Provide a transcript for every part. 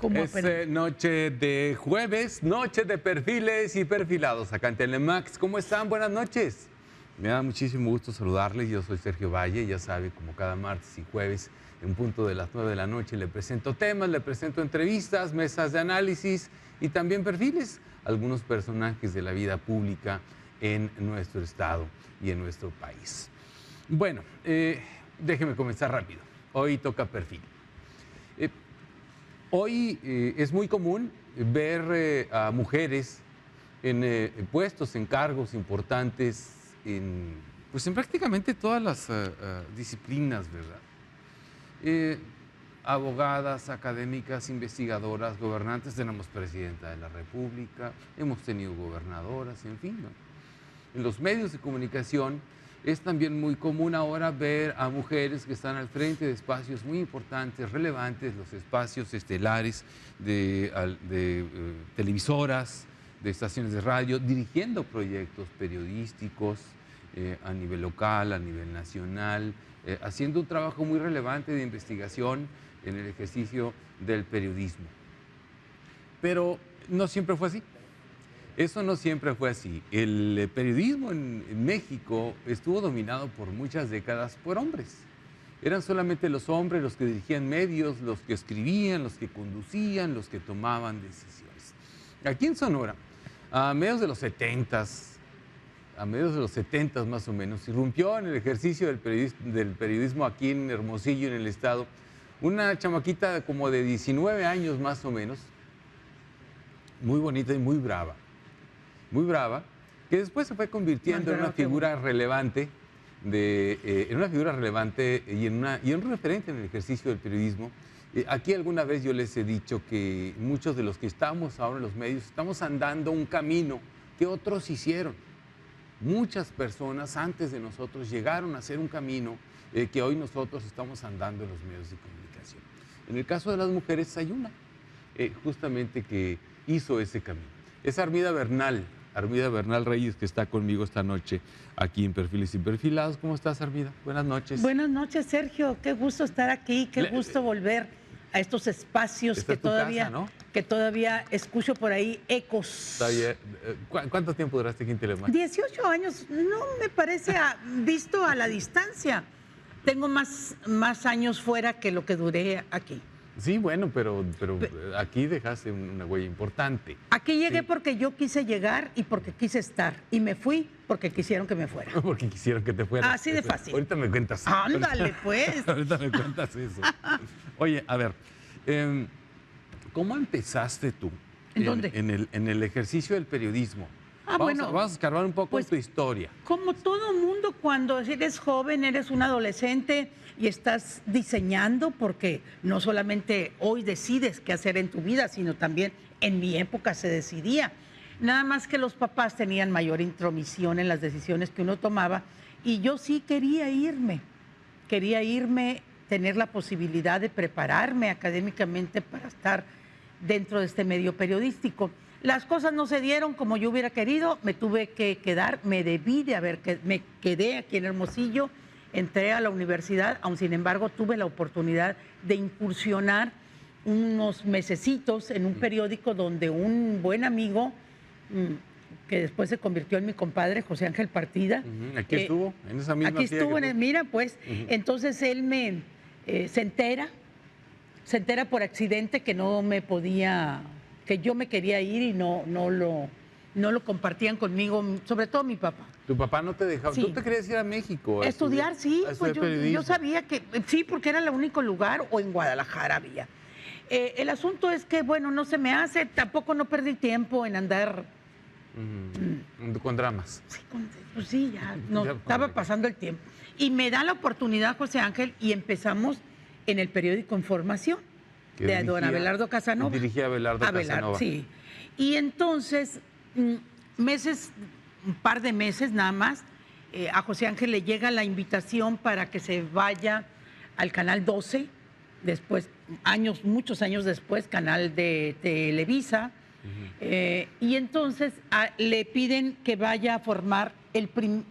como Es noche de jueves, noche de perfiles y perfilados acá en Telemax. ¿Cómo están? Buenas noches. Me da muchísimo gusto saludarles. Yo soy Sergio Valle. Ya sabe, como cada martes y jueves, en punto de las 9 de la noche, le presento temas, le presento entrevistas, mesas de análisis y también perfiles. Algunos personajes de la vida pública en nuestro estado y en nuestro país. Bueno, déjeme comenzar rápido. Hoy toca perfil. Hoy es muy común ver a mujeres en puestos, en cargos importantes, pues en prácticamente todas las disciplinas, ¿verdad? Abogadas, académicas, investigadoras, gobernantes, tenemos presidenta de la República, hemos tenido gobernadoras, en fin, ¿no? En los medios de comunicación es también muy común ahora ver a mujeres que están al frente de espacios muy importantes, relevantes, los espacios estelares de televisoras, de estaciones de radio, dirigiendo proyectos periodísticos a nivel local, a nivel nacional, haciendo un trabajo muy relevante de investigación en el ejercicio del periodismo. Pero no siempre fue así. Eso no siempre fue así. El periodismo en México estuvo dominado por muchas décadas por hombres. Eran solamente los hombres los que dirigían medios, los que escribían, los que conducían, los que tomaban decisiones. Aquí en Sonora, a mediados de los 70s, más o menos, irrumpió en el ejercicio del periodismo aquí en Hermosillo, en el estado, una chamaquita como de 19 años más o menos, muy bonita y muy brava, que después se fue convirtiendo en una figura relevante, y en un referente en el ejercicio del periodismo. Aquí alguna vez yo les he dicho que muchos de los que estamos ahora en los medios estamos andando un camino que otros hicieron. Muchas personas antes de nosotros llegaron a hacer un camino que hoy nosotros estamos andando en los medios de comunicación. En el caso de las mujeres hay una, justamente que hizo ese camino. Es Armida Bernal Reyes, que está conmigo esta noche aquí en Perfiles y Perfilados. ¿Cómo estás, Armida? Buenas noches. Buenas noches, Sergio. Qué gusto estar aquí, qué gusto volver a estos espacios que todavía, casa, ¿no? Que todavía escucho por ahí ecos. ¿Cuánto tiempo duraste aquí en Telemax? 18 años, no me parece, visto a la distancia. Tengo más años fuera que lo que duré aquí. Sí, bueno, pero aquí dejaste una huella importante. Aquí llegué porque yo quise llegar y porque quise estar. Y me fui porque quisieron que me fuera. Porque quisieron que te fueras. Así de fácil. Ahorita me cuentas. Ándale, pues. Ahorita me cuentas eso. Oye, a ver, ¿cómo empezaste tú? ¿En dónde? En el ejercicio del periodismo. Vamos a escarbar un poco pues, tu historia. Como todo mundo, cuando eres joven, eres un adolescente y estás diseñando, porque no solamente hoy decides qué hacer en tu vida, sino también en mi época se decidía. Nada más que los papás tenían mayor intromisión en las decisiones que uno tomaba y yo sí quería irme, tener la posibilidad de prepararme académicamente para estar dentro de este medio periodístico. Las cosas no se dieron como yo hubiera querido, me tuve que quedar, me quedé aquí en Hermosillo, entré a la universidad, aun sin embargo tuve la oportunidad de incursionar unos mesecitos en un periódico donde un buen amigo, que después se convirtió en mi compadre, José Ángel Partida. Aquí estuvo, en esa misma aquí estuvo, mira, pues, entonces él se entera por accidente que no me podía, que yo me quería ir y no lo compartían conmigo, sobre todo mi papá. ¿Tu papá no te dejaba? Sí. ¿Tú te querías ir a México? Estudiar, sí. Pues yo sabía que sí, porque era el único lugar, o en Guadalajara había. El asunto es que, bueno, no se me hace, tampoco no perdí tiempo en andar... Con dramas. Sí, pues sí, ya no, estaba pasando el tiempo. Y me da la oportunidad José Ángel y empezamos en el periódico Información de don Abelardo Casanova. Dirigía Abelardo Casanova. Sí. Y entonces, un par de meses nada más, a José Ángel le llega la invitación para que se vaya al Canal 12, después, muchos años después, canal de Televisa, y entonces le piden que vaya a formar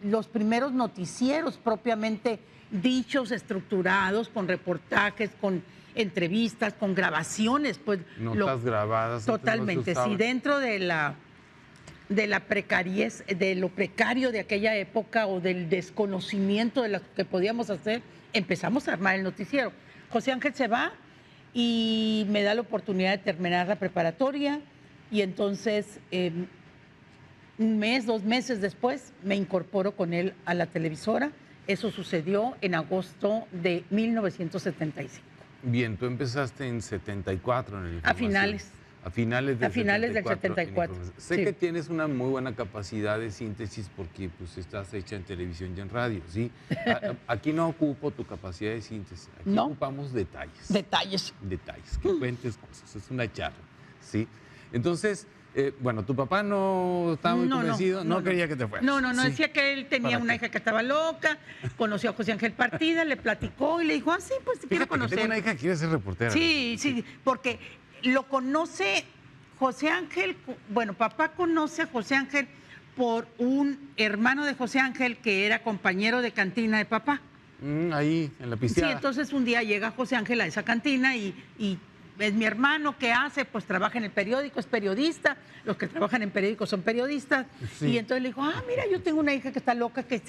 los primeros noticieros propiamente dichos, estructurados, con reportajes, con entrevistas, con grabaciones, pues. Notas grabadas. Totalmente, sí, dentro de la precariez, de lo precario de aquella época o del desconocimiento de lo que podíamos hacer, empezamos a armar el noticiero. José Ángel se va y me da la oportunidad de terminar la preparatoria y entonces un mes, 2 meses después me incorporo con él a la televisora. Eso sucedió en agosto de 1975. Bien, tú empezaste en 74 en el A finales. A finales del 74. Sé sí. que tienes una muy buena capacidad de síntesis porque pues estás hecha en televisión y en radio, ¿sí? Aquí no ocupo tu capacidad de síntesis, aquí ¿No? ocupamos detalles. Detalles. Detalles, que cuentes cosas, es una charla, ¿sí? Entonces, bueno, tu papá no estaba muy convencido, no quería que te fueras. No, ¿sí? decía que él tenía una hija que estaba loca, conoció a José Ángel Partida, le platicó y le dijo, sí, pues te quiero conocer. Tengo una hija que quiere ser reportera. Sí, porque lo conoce José Ángel, bueno, papá conoce a José Ángel por un hermano de José Ángel que era compañero de cantina de papá. Ahí, en la pisteada. Sí, entonces un día llega José Ángel a esa cantina y es mi hermano, ¿qué hace? Pues trabaja en el periódico, es periodista, los que trabajan en periódicos son periodistas. Sí. Y entonces le dijo, mira, yo tengo una hija que está loca, que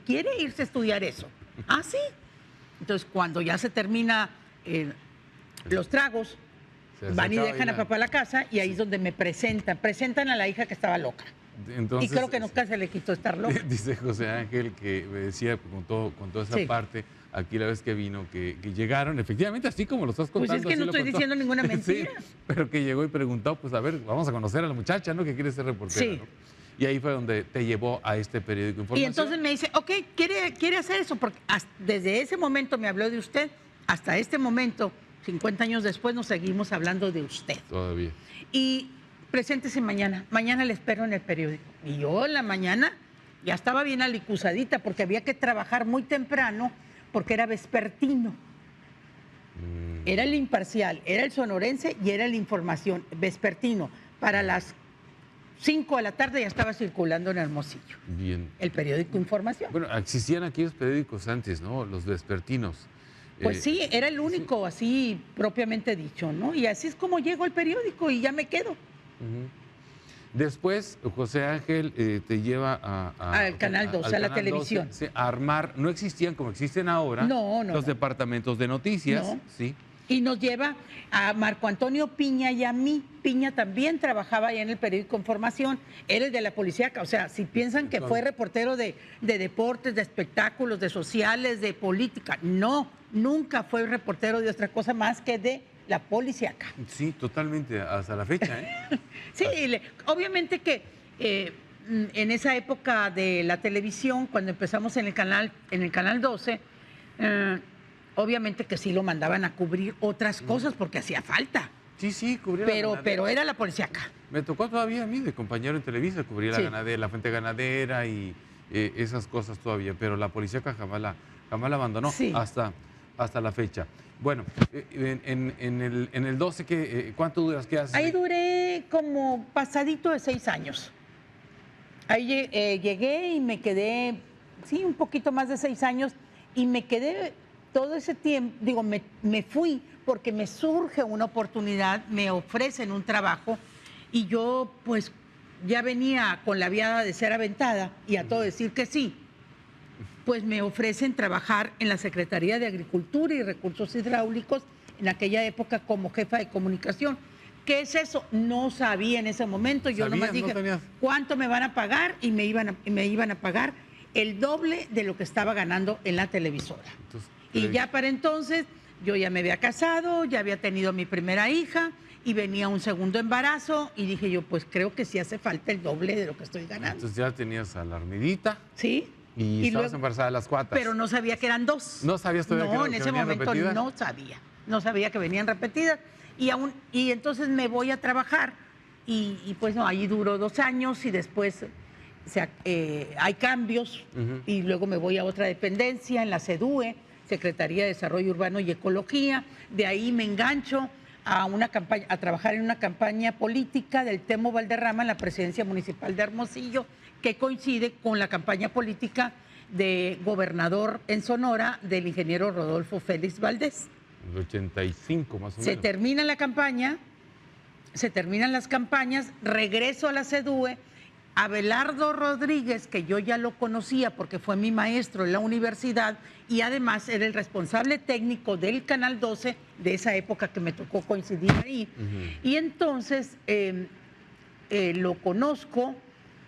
quiere irse a estudiar eso. Sí. Entonces cuando ya se termina los tragos, van y dejan a papá a la casa y ahí es donde me presentan a la hija que estaba loca. Entonces, y creo que nunca se le quitó estar loca. Dice José Ángel que me decía con toda esa parte, aquí la vez que vino, que llegaron, efectivamente, así como lo estás contando. Pues es que no estoy diciendo ninguna mentira. Sí, pero que llegó y preguntó, pues a ver, vamos a conocer a la muchacha, ¿no? Que quiere ser reportera, sí. ¿no? Y ahí fue donde te llevó a este periódico Información. Y entonces me dice, ok, quiere hacer eso, porque desde ese momento me habló de usted, hasta este momento, 50 años después, nos seguimos hablando de usted. Todavía. Y preséntese mañana le espero en el periódico. Y yo en la mañana ya estaba bien alicuzadita porque había que trabajar muy temprano porque era vespertino. Era el Imparcial, era el Sonorense y era el Información, vespertino. Para las 5 de la tarde ya estaba circulando en Hermosillo. Bien. El periódico Información. Bueno, existían aquellos periódicos antes, ¿no? Los vespertinos. Pues sí, era el único así propiamente dicho, ¿no? Y así es como llego al periódico y ya me quedo. Después, José Ángel te lleva al Canal 12, a la televisión. 12, a armar, no existían como existen ahora los departamentos de noticias. No. Sí. Y nos lleva a Marco Antonio Piña y a mí. Piña también trabajaba ahí en el periódico Información, era el de la policía. O sea, si piensan que fue reportero de deportes, de espectáculos, de sociales, de política, no, nunca fue reportero de otra cosa más que de la policíaca. Sí, totalmente, hasta la fecha, ¿eh? Sí, obviamente que en esa época de la televisión, cuando empezamos en el canal 12, obviamente que sí lo mandaban a cubrir otras cosas porque hacía falta. Sí, cubría pero era la policíaca. Me tocó todavía a mí de compañero en Televisa, cubría la ganadera, la fuente ganadera y esas cosas todavía, pero la policíaca jamás la abandonó hasta la fecha. Bueno, en el 12, ¿cuánto duras? ¿Qué haces? Ahí duré como pasadito de 6 años. Ahí llegué y me quedé, sí, un poquito más de 6 años y me quedé todo ese tiempo, digo, me fui porque me surge una oportunidad, me ofrecen un trabajo y yo pues ya venía con la viada de ser aventada y a todo decir que sí. Pues me ofrecen trabajar en la Secretaría de Agricultura y Recursos Hidráulicos en aquella época como jefa de comunicación. ¿Qué es eso? No sabía en ese momento. Yo nomás dije, ¿cuánto me van a pagar? Y me iban a pagar el doble de lo que estaba ganando en la televisora. Entonces, y ya para entonces yo ya me había casado, ya había tenido mi primera hija y venía un segundo embarazo y dije yo, pues creo que sí hace falta el doble de lo que estoy ganando. Entonces ya tenías a la Armidita. Sí. Y estabas embarazada de las 4. Pero no sabía que eran 2. ¿No sabías todavía que en ese momento repetidas? No sabía que venían repetidas. Y entonces me voy a trabajar y pues no, allí duró 2 años y después hay cambios y luego me voy a otra dependencia en la CEDUE, Secretaría de Desarrollo Urbano y Ecología. De ahí me engancho a trabajar en una campaña política del Temo Valderrama en la presidencia municipal de Hermosillo, que coincide con la campaña política de gobernador en Sonora del ingeniero Rodolfo Félix Valdés. El 85 más o Se menos. termina la campaña, se terminan las campañas, regreso a la CEDUE. Abelardo Rodríguez, que yo ya lo conocía porque fue mi maestro en la universidad y además era el responsable técnico del Canal 12 de esa época que me tocó coincidir ahí. Y entonces lo conozco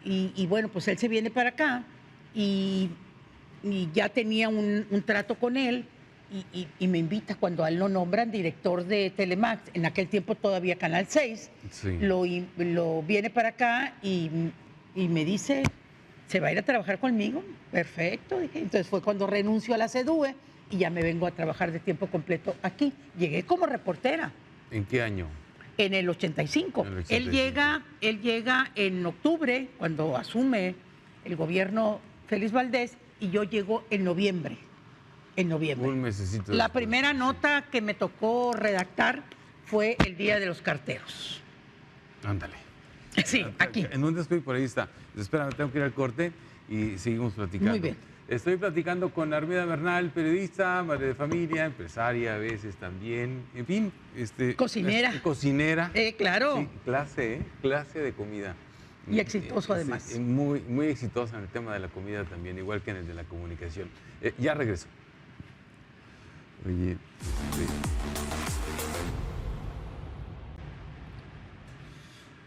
y bueno, pues él se viene para acá y ya tenía un trato con él y me invita cuando a él lo nombran director de Telemax, en aquel tiempo todavía Canal 6, Sí. lo viene para acá y me dice, ¿se va a ir a trabajar conmigo? Perfecto, dije. Entonces fue cuando renuncio a la CEDUE y ya me vengo a trabajar de tiempo completo aquí. Llegué como reportera. ¿En qué año? En el 85. En el 85. Él llega en octubre, cuando asume el gobierno Félix Valdés, y yo llego en noviembre. Un mesecito La después. primera nota que me tocó redactar fue el Día de los Carteros. Ándale. Sí, aquí. En un descuido por ahí está. Espera, tengo que ir al corte y seguimos platicando. Muy bien. Estoy platicando con Armida Bernal, periodista, madre de familia, empresaria a veces también, en fin. Cocinera. Cocinera. Claro. Sí, clase de comida. Y exitoso Sí, además. muy, muy exitosa en el tema de la comida también, igual que en el de la comunicación. Ya regreso. Oye,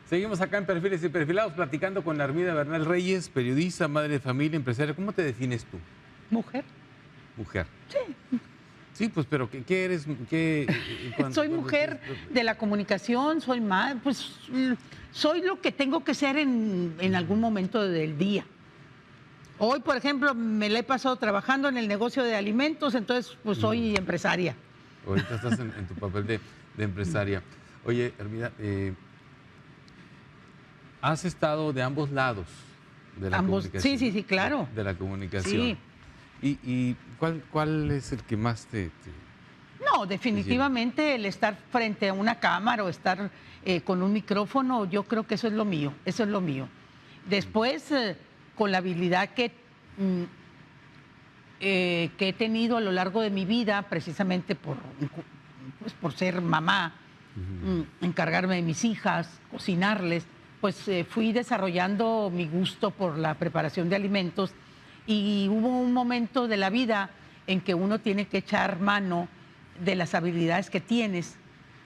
seguimos acá en Perfiles y Perfilados platicando con Armida Bernal Reyes, periodista, madre de familia, empresaria. ¿Cómo te defines tú? Mujer. Mujer. Sí. Sí, pues, pero ¿qué eres? Soy mujer de la comunicación, soy madre, pues soy lo que tengo que ser en algún momento del día. Hoy, por ejemplo, me la he pasado trabajando en el negocio de alimentos, entonces pues soy empresaria. Ahorita estás en tu papel de empresaria. Oye, Armida, has estado de ambos lados de la comunicación. Sí, claro. De la comunicación. Sí. ¿Y cuál es el que más No, definitivamente el estar frente a una cámara o estar con un micrófono, yo creo que eso es lo mío, Después, con la habilidad que he tenido a lo largo de mi vida, precisamente por ser mamá, encargarme de mis hijas, cocinarles, pues fui desarrollando mi gusto por la preparación de alimentos y hubo un momento de la vida en que uno tiene que echar mano de las habilidades que tienes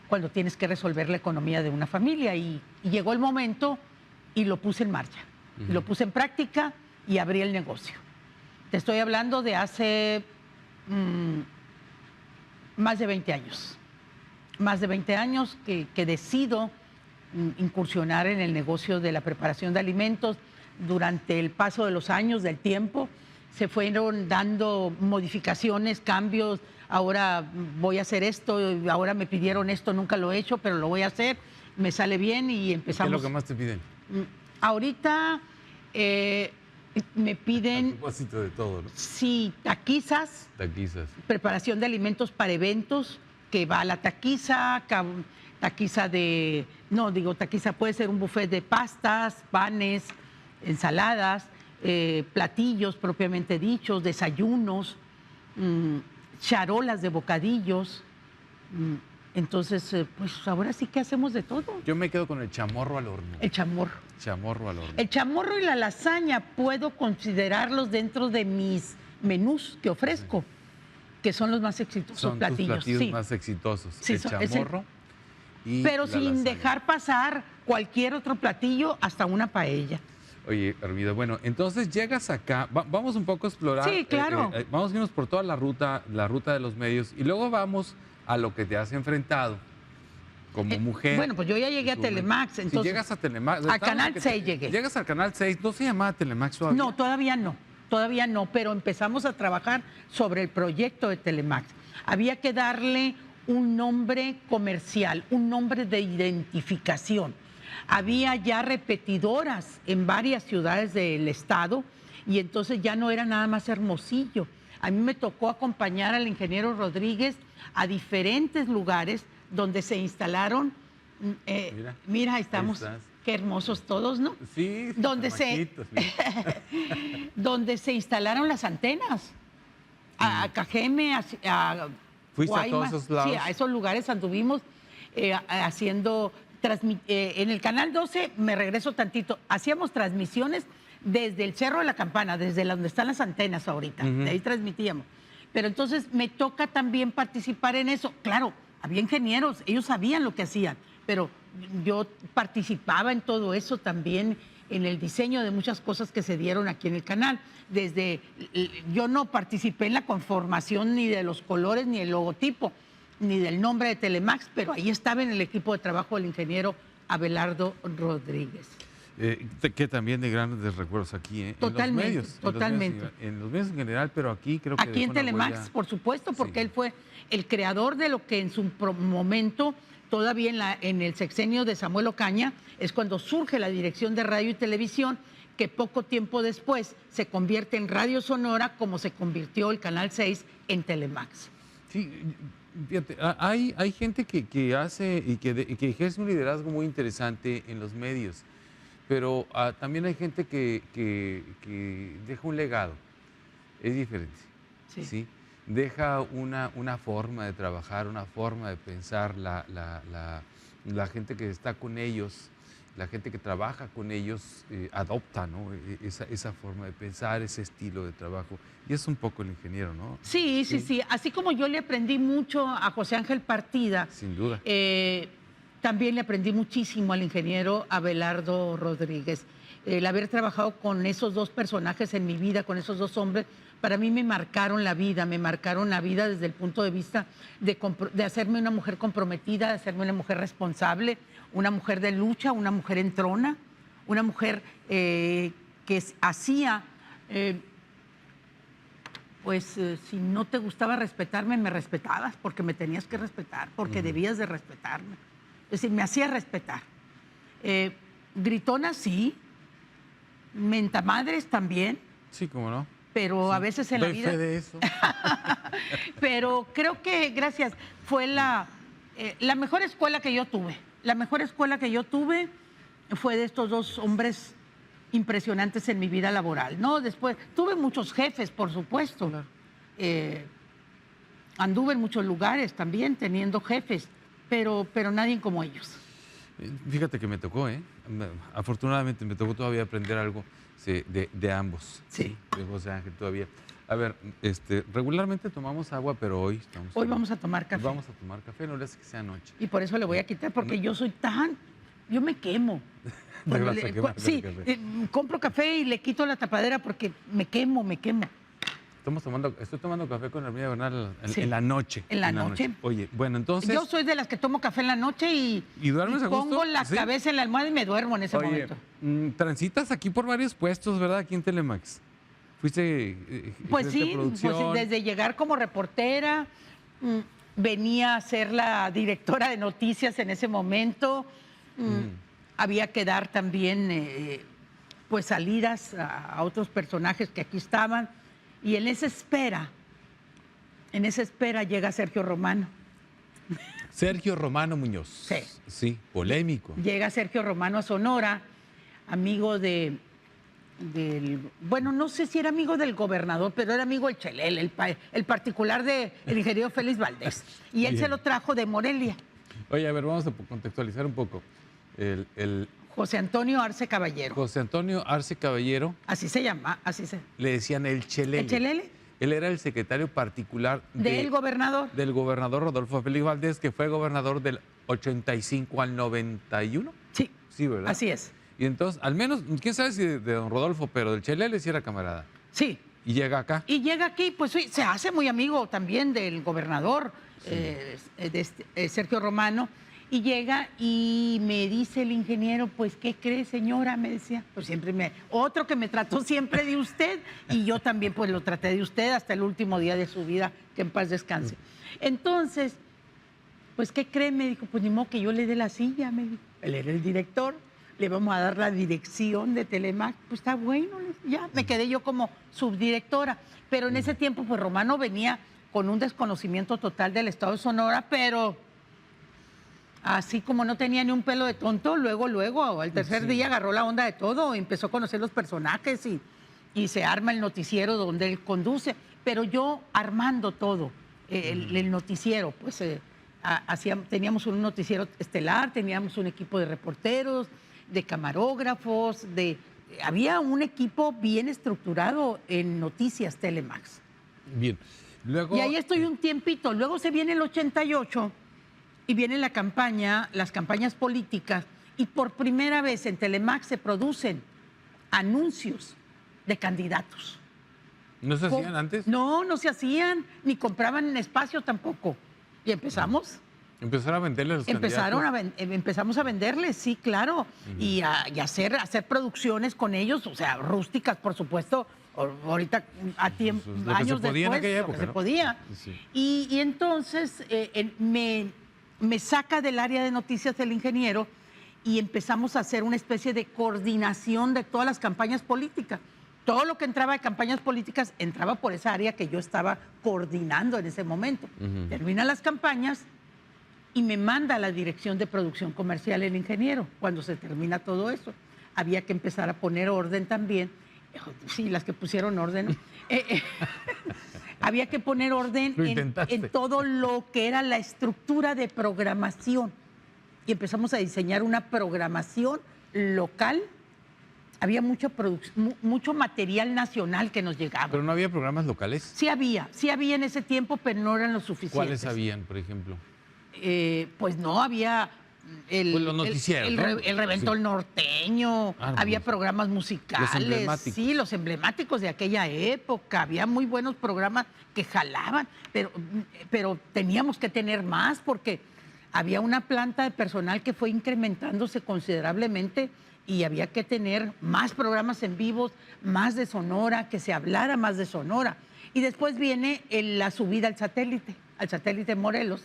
cuando tienes que resolver la economía de una familia y llegó el momento y lo puse en marcha, lo puse en práctica y abrí el negocio. Te estoy hablando de hace más de 20 años. Más de 20 años que decido incursionar en el negocio de la preparación de alimentos. Durante el paso de los años, del tiempo, se fueron dando modificaciones, cambios. Ahora voy a hacer esto, ahora me pidieron esto, nunca lo he hecho, pero lo voy a hacer, me sale bien y empezamos. ¿Qué es lo que más te piden? Ahorita me piden... A propósito de todo, ¿no? Sí, taquizas. Taquizas. Preparación de alimentos para eventos, que va a la taquiza, taquiza puede ser un buffet de pastas, panes, ensaladas, platillos propiamente dichos, desayunos, charolas de bocadillos. Entonces, pues ahora sí que hacemos de todo. Yo me quedo con el chamorro al horno. El chamorro. Chamorro al horno. El chamorro y la lasaña puedo considerarlos dentro de mis menús que ofrezco, que son los más exitosos Son platillos. tus platillos Sí. más exitosos. Sí, el chamorro y pero la sin lasaña. dejar pasar cualquier otro platillo, hasta una paella. Oye, Armida, bueno, entonces llegas acá, vamos un poco a explorar. Sí, claro. Vamos a irnos por toda la ruta de los medios y luego vamos a lo que te has enfrentado como mujer. Bueno, pues yo ya llegué a Telemax, entonces. Si llegas a Telemax. A Canal 6 llegué. Llegas al Canal 6, ¿no se llamaba Telemax todavía? No, todavía no, pero empezamos a trabajar sobre el proyecto de Telemax. Había que darle un nombre comercial, un nombre de identificación. Había ya repetidoras en varias ciudades del estado y entonces ya no era nada más Hermosillo. A mí me tocó acompañar al ingeniero Rodríguez a diferentes lugares donde se instalaron. Mira, ahí estamos. Qué hermosos todos, ¿no? Sí, donde se instalaron las antenas. A Cajeme, ¿Fuiste a todos esos lados? Sí, a esos lugares anduvimos haciendo, en el Canal 12, me regreso tantito, hacíamos transmisiones desde el Cerro de la Campana, desde donde están las antenas ahorita, de ahí transmitíamos. Pero entonces me toca también participar en eso. Claro, había ingenieros, ellos sabían lo que hacían, pero yo participaba en todo eso también, en el diseño de muchas cosas que se dieron aquí en el canal. Yo no participé en la conformación ni de los colores, ni el logotipo, ni del nombre de Telemax, pero ahí estaba en el equipo de trabajo el ingeniero Abelardo Rodríguez. Que también de grandes recuerdos aquí, Totalmente, en los medios. totalmente. En los medios en general, pero aquí creo que Aquí en Telemax, por supuesto, porque él fue el creador de lo que en su momento, todavía en el sexenio de Samuel Ocaña, es cuando surge la dirección de radio y televisión, que poco tiempo después se convierte en Radio Sonora, como se convirtió el Canal 6 en Telemax. Sí, fíjate, hay gente que hace y que ejerce un liderazgo muy interesante en los medios, pero también hay gente que deja un legado. Es diferente. ¿Sí? Deja una forma de trabajar, una forma de pensar, la gente que está con ellos, la gente que trabaja con ellos adopta, ¿no? esa forma de pensar, ese estilo de trabajo. Y es un poco el ingeniero, ¿no? Sí. Así como yo le aprendí mucho a José Ángel Partida. Sin duda. También le aprendí muchísimo al ingeniero Abelardo Rodríguez. El haber trabajado con esos dos personajes en mi vida, con esos dos hombres, para mí me marcaron la vida desde el punto de vista de hacerme una mujer comprometida, de hacerme una mujer responsable, una mujer de lucha, una mujer entrona, una mujer que hacía, si no te gustaba respetarme, me respetabas, porque me tenías que respetar, porque debías de respetarme. Es decir, me hacía respetar. Gritona, sí. Mentamadres también. Sí, cómo no. Pero a veces en la vida... Doy fe de eso. Pero creo que, gracias, fue la mejor escuela que yo tuve. La mejor escuela que yo tuve fue de estos dos hombres impresionantes en mi vida laboral, ¿no? Después, tuve muchos jefes, por supuesto. Claro. Anduve en muchos lugares también teniendo jefes, pero nadie como ellos. Fíjate que me tocó, afortunadamente me tocó todavía aprender algo de ambos. Sí. De José Ángel todavía. A ver, regularmente tomamos agua, pero hoy vamos a tomar café. Vamos a tomar café, no le hace que sea noche. Y por eso le voy a quitar, porque yo me quemo. Compro café y le quito la tapadera porque me quemo. Estoy tomando café con Hermida Bernal en la noche. En la noche. Oye, bueno, entonces... Yo soy de las que tomo café en la noche y duermes a gusto. Pongo la cabeza en la almohada y me duermo en ese momento. Transitas aquí por varios puestos, ¿verdad? Aquí en Telemax. Fuiste pues sí, desde llegar como reportera, venía a ser la directora de noticias en ese momento. Había que dar también salidas a otros personajes que aquí estaban. Y en esa espera llega Sergio Romano. Sergio Romano Muñoz. Sí. Sí, polémico. Llega Sergio Romano a Sonora, amigo no sé si era amigo del gobernador, pero era amigo del Chelel, el particular del ingeniero Félix Valdés. Y él se lo trajo de Morelia. Oye, a ver, vamos a contextualizar un poco. José Antonio Arce Caballero. José Antonio Arce Caballero. Así se llama, Le decían el Chelele. ¿El Chelele? Él era el secretario particular del gobernador. Del gobernador Rodolfo Félix Valdés, que fue gobernador del 85 al 91. Sí. Sí, ¿verdad? Así es. Y entonces, al menos, quién sabe si de don Rodolfo, pero del Chelele sí era camarada. Sí. Y llega acá. Y llega aquí, pues sí, se hace muy amigo también del gobernador, Sergio Romano. Y llega y me dice el ingeniero, pues, ¿qué cree, señora? Me decía, pues otro que me trató siempre de usted, y yo también, pues, lo traté de usted hasta el último día de su vida, que en paz descanse. Entonces, pues, ¿qué cree? Me dijo, pues, ni modo que yo le dé la silla, me dijo. Él era el director, le vamos a dar la dirección de Telemax, pues, está bueno, ya. Me quedé yo como subdirectora, pero en ese tiempo, pues, Romano venía con un desconocimiento total del estado de Sonora, pero... Así como no tenía ni un pelo de tonto, luego, al tercer día agarró la onda de todo, empezó a conocer los personajes y se arma el noticiero donde él conduce. Pero yo armando todo, el noticiero, pues teníamos un noticiero estelar, teníamos un equipo de reporteros, de camarógrafos, había un equipo bien estructurado en Noticias Telemax. Bien. Luego, Y ahí estoy un tiempito. Luego se viene el 88 y viene las campañas políticas, y por primera vez en Telemax se producen anuncios de candidatos. ¿no se hacían antes? No, no se hacían, ni compraban espacio tampoco. Y empezamos. Empezaron a venderle a los candidatos. Empezamos a venderles, sí, claro, y a hacer producciones con ellos, o sea, rústicas, por supuesto, ahorita a tiempo, Lo que se años podía en después, aquella lo que época, se ¿no? podía. Sí. Y entonces me saca del área de noticias el ingeniero y empezamos a hacer una especie de coordinación de todas las campañas políticas. Todo lo que entraba de campañas políticas entraba por esa área que yo estaba coordinando en ese momento. Terminan las campañas y me manda a la dirección de producción comercial el ingeniero. Cuando se termina todo eso, había que empezar a poner orden también. Sí, las que pusieron orden, ¿no? Había que poner orden en todo lo que era la estructura de programación. Y empezamos a diseñar una programación local. Había mucho material nacional que nos llegaba. ¿Pero no había programas locales? Sí había en ese tiempo, pero no eran lo suficientes. ¿Cuáles habían, por ejemplo? Pues no, había Los noticieros, ¿no? el Reventón Norteño, había programas musicales. Los emblemáticos. Sí, los emblemáticos de aquella época. Había muy buenos programas que jalaban, pero teníamos que tener más porque había una planta de personal que fue incrementándose considerablemente y había que tener más programas en vivos, más de Sonora, que se hablara más de Sonora. Y después viene la subida al satélite Morelos.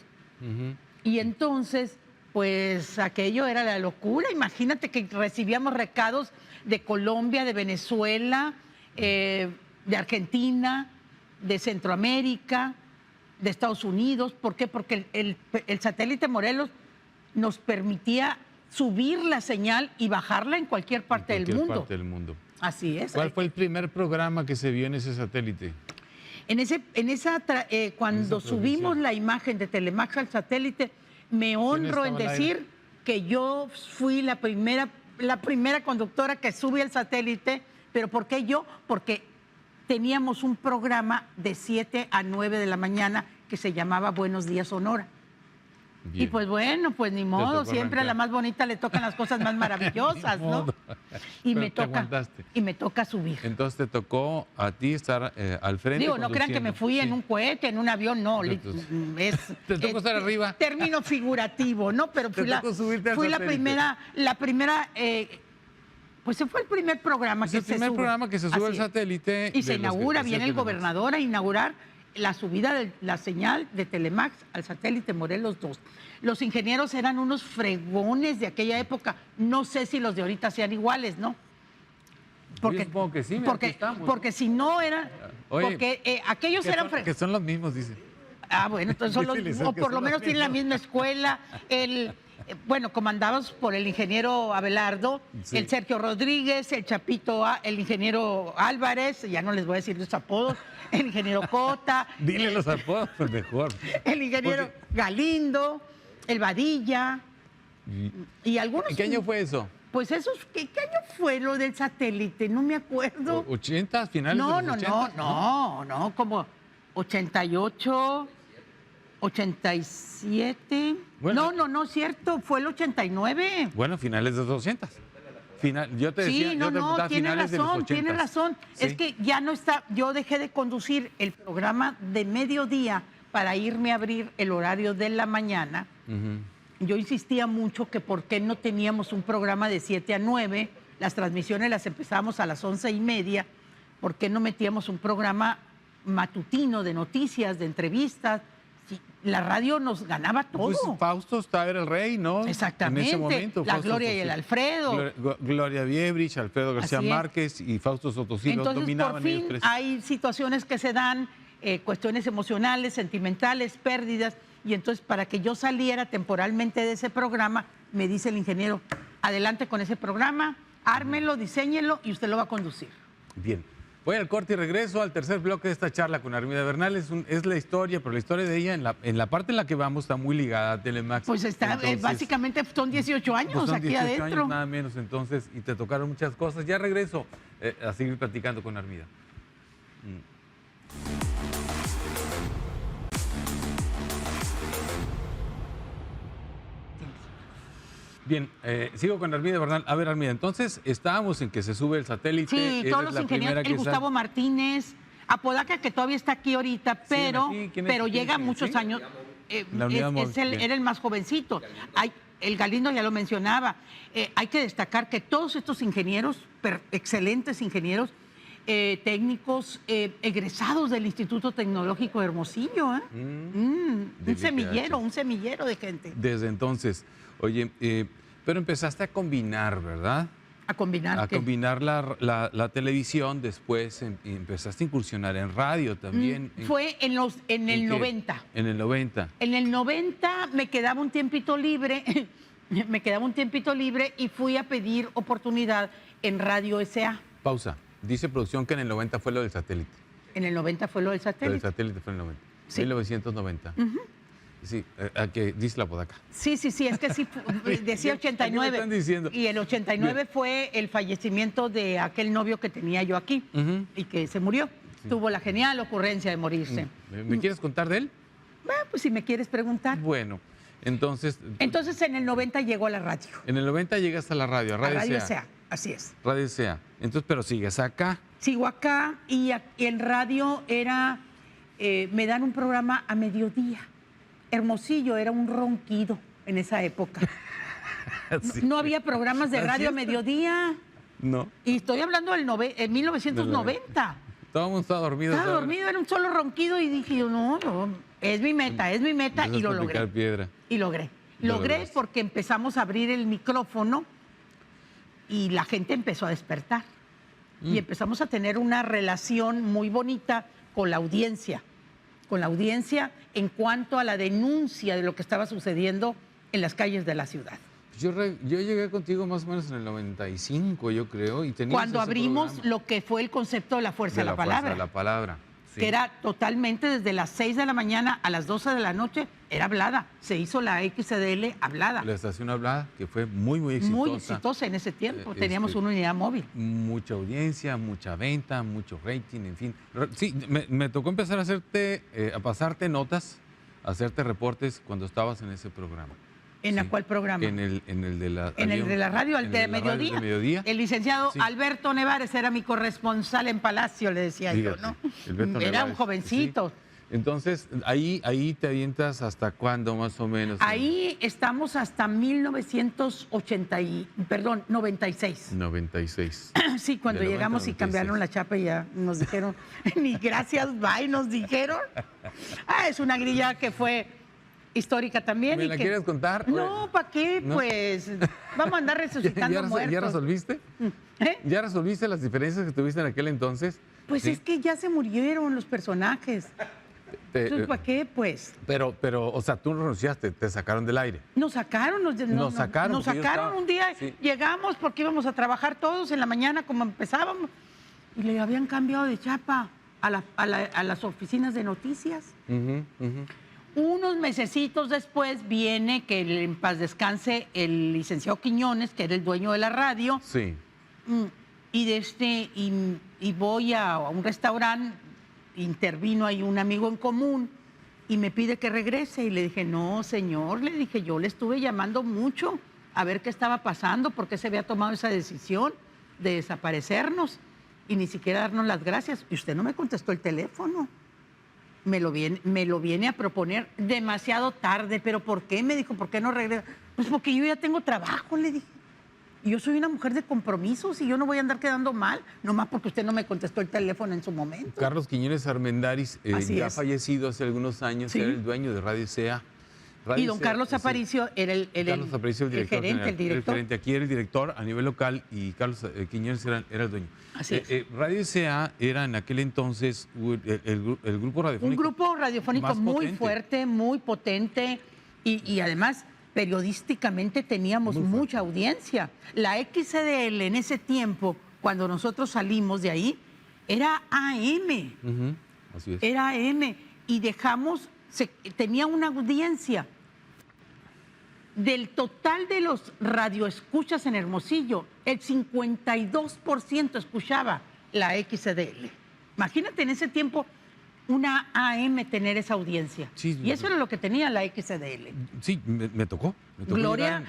Y entonces, pues aquello era la locura. Imagínate que recibíamos recados de Colombia, de Venezuela, de Argentina, de Centroamérica, de Estados Unidos. ¿Por qué? Porque el satélite Morelos nos permitía subir la señal y bajarla en cualquier parte del mundo. Así es. ¿Cuál fue el primer programa que se vio en ese satélite? Cuando subimos la imagen de Telemax al satélite, me honro en decir que yo fui la primera conductora que sube al satélite. ¿Pero por qué yo? Porque teníamos un programa de 7 a 9 de la mañana que se llamaba Buenos Días Sonora. Bien. Y pues bueno, pues ni modo, siempre a la más bonita le tocan las cosas más maravillosas, ¿no? Y me toca subir. Entonces te tocó a ti estar al frente. Digo, no crean que me fui en un cohete, en un avión, no. Te tocó estar arriba. Término figurativo, ¿no? Pero fui la primera, pues ese fue el primer programa que se sube. El primer programa que se sube al satélite. Y se inaugura, viene el gobernador a inaugurar la subida de la señal de Telemax al satélite Morelos 2. Los ingenieros eran unos fregones de aquella época. No sé si los de ahorita sean iguales, ¿no? Porque, supongo que sí, porque si no eran... Porque aquellos eran... Que son los mismos, dicen. Ah, bueno, entonces son o por lo menos tienen la misma escuela. Bueno, comandados por el ingeniero Abelardo, sí. El Sergio Rodríguez, el Chapito, el ingeniero Álvarez, ya no les voy a decir los apodos, el ingeniero Cota. Dile los apodos, pues mejor. El ingeniero Galindo, el Vadilla y algunos. ¿En qué año fue eso? Pues esos, ¿qué año fue lo del satélite? No me acuerdo. ¿80? ¿Finales de los 80? No, como 88... 87. Bueno, no, cierto, fue el 89. Bueno, finales de los 80. Yo te decía, sí, tienes razón. Sí. Es que ya no está, yo dejé de conducir el programa de mediodía para irme a abrir el horario de la mañana. Yo insistía mucho que por qué no teníamos un programa de 7 a 9, las transmisiones las empezábamos a las 11:30, ¿por qué no metíamos un programa matutino de noticias, de entrevistas? La radio nos ganaba todo. Pues Fausto estaba el rey, ¿no? Exactamente. En ese momento. La Gloria y el Alfredo. Gloria Biebrich, Alfredo García Márquez y Fausto Sotosilo dominaban. Entonces, por fin, hay situaciones que se dan, cuestiones emocionales, sentimentales, pérdidas, y entonces para que yo saliera temporalmente de ese programa, me dice el ingeniero, adelante con ese programa, ármelo, diséñelo y usted lo va a conducir. Bien. Voy al corte y regreso al tercer bloque de esta charla con Armida Bernal. Es la historia, pero la historia de ella en la parte en la que vamos está muy ligada a Telemax. Pues está, Entonces, básicamente son 18 años pues son aquí 18 adentro. años, nada menos, entonces, y te tocaron muchas cosas. Ya regreso a seguir platicando con Armida. Bien, sigo con Armida Bernal. A ver, Armida, entonces estábamos en que se sube el satélite. Sí, todos los ingenieros, el Gustavo Martínez, Apodaca, que todavía está aquí ahorita, pero, pero llega muchos años. Era el más jovencito. El Galindo ya lo mencionaba. Hay que destacar que todos estos ingenieros, excelentes ingenieros, técnicos egresados del Instituto Tecnológico de Hermosillo. Un semillero de gente. Desde entonces, oye, pero empezaste a combinar, ¿verdad? ¿A combinar A qué? combinar la televisión, después empezaste a incursionar en radio también. Fue en el 90. En el 90. En el 90 me quedaba un tiempito libre, y fui a pedir oportunidad en Radio SA. Pausa. Dice producción que en el 90 fue lo del satélite. En el 90 fue lo del Lo satélite. del satélite fue en el 90. Sí. 1990. Sí, que dice la Apodaca. Sí, es que sí, decía 89. ¿Qué me están diciendo? Y el 89 fue el fallecimiento de aquel novio que tenía yo aquí y que se murió. Sí. Tuvo la genial ocurrencia de morirse. ¿Me quieres contar de él? Bueno, pues si me quieres preguntar. Bueno, entonces En el 90 llegó a la radio. en el 90 llegas a la radio, a A Radio Radio SA. SA, así es. Radio SA. Entonces, pero sigues acá. Sigo acá y en radio me dan un programa a mediodía. Hermosillo era un ronquido en esa época. Sí. No había programas de radio a mediodía. No. Y estoy hablando en 1990. Todo el mundo estaba dormido. Estaba dormido, era un solo ronquido y dije, no, es mi meta y lo logré. Piedra. Y logré. Lo Logré lograste. porque empezamos a abrir el micrófono y la gente empezó a despertar. Y empezamos a tener una relación muy bonita con la audiencia en cuanto a la denuncia de lo que estaba sucediendo en las calles de la ciudad. Yo llegué contigo más o menos en el 95, yo creo, y teníamos Cuando ese abrimos programa lo que fue el concepto de la fuerza de la Fuerza palabra. de la palabra. Sí. Que era totalmente desde las 6 de la mañana a las 12 de la noche, era hablada. Se hizo la XDL hablada. La estación hablada, que fue muy, muy exitosa. Muy exitosa en ese tiempo. Teníamos una unidad móvil. Mucha audiencia, mucha venta, mucho rating, en fin. Sí, me tocó empezar a pasarte notas, a hacerte reportes cuando estabas en ese programa. ¿En la cuál programa? En el de la En el de la radio, el de mediodía. El licenciado Sí. Alberto Nevares era mi corresponsal en Palacio, le decía Fíjate, yo, ¿no? Alberto Era Nevares, un jovencito. sí. Entonces, ahí te avientas hasta cuándo más o menos. Ahí estamos hasta 96. 96. Sí, cuando Del 90 llegamos y 96. cambiaron la chapa y ya nos dijeron, ni gracias, bye, nos dijeron. Es una grilla que fue histórica también. ¿Me y la que- quieres contar? No, ¿para qué? ¿No? Pues vamos a andar resucitando muertos. ¿Ya resolviste? ¿Eh? ¿Ya resolviste las diferencias que tuviste en aquel entonces? Pues Sí. es que ya se murieron los personajes. Entonces, ¿para qué? Pues Pero, o sea, tú renunciaste, te sacaron del aire. nos sacaron, nos sacaron, porque yo estaba- un día, sí. llegamos porque íbamos a trabajar todos en la mañana como empezábamos y le habían cambiado de chapa a las oficinas de noticias. Ujú, ujú. Unos mesecitos después viene que en paz descanse el licenciado Quiñones, que era el dueño de la radio, Sí. y voy a un restaurante, intervino ahí un amigo en común y me pide que regrese y le dije, no, señor, le dije, yo le estuve llamando mucho a ver qué estaba pasando, por qué se había tomado esa decisión de desaparecernos y ni siquiera darnos las gracias. Y usted no me contestó el teléfono. Me lo viene a proponer demasiado tarde, pero ¿por qué? Me dijo, ¿por qué no regresa? Pues porque yo ya tengo trabajo, le dije. Y yo soy una mujer de compromisos y yo no voy a andar quedando mal, nomás porque usted no me contestó el teléfono en su momento. Carlos Quiñones Armendáriz, Así ya es. fallecido hace algunos años, Sí. era el dueño de Radio SEA. Y don Carlos Aparicio era el Carlos Aparicio, el director gerente, general, el director. gerente. Aquí era el director a nivel local y Carlos Quiñones era el dueño. Así es. Radio SEA era en aquel entonces el grupo radiofónico. Un grupo radiofónico más muy potente. fuerte, muy potente y además periodísticamente teníamos Muy fuerte. mucha audiencia. La XCDL en ese tiempo, cuando nosotros salimos de ahí, era AM. Así es. Era AM. Y tenía una audiencia. Del total de los radioescuchas en Hermosillo, el 52% escuchaba la XCDL. Imagínate en ese tiempo una AM tener esa audiencia. Sí, y eso era lo que tenía la XCDL. Sí, me tocó. Gloria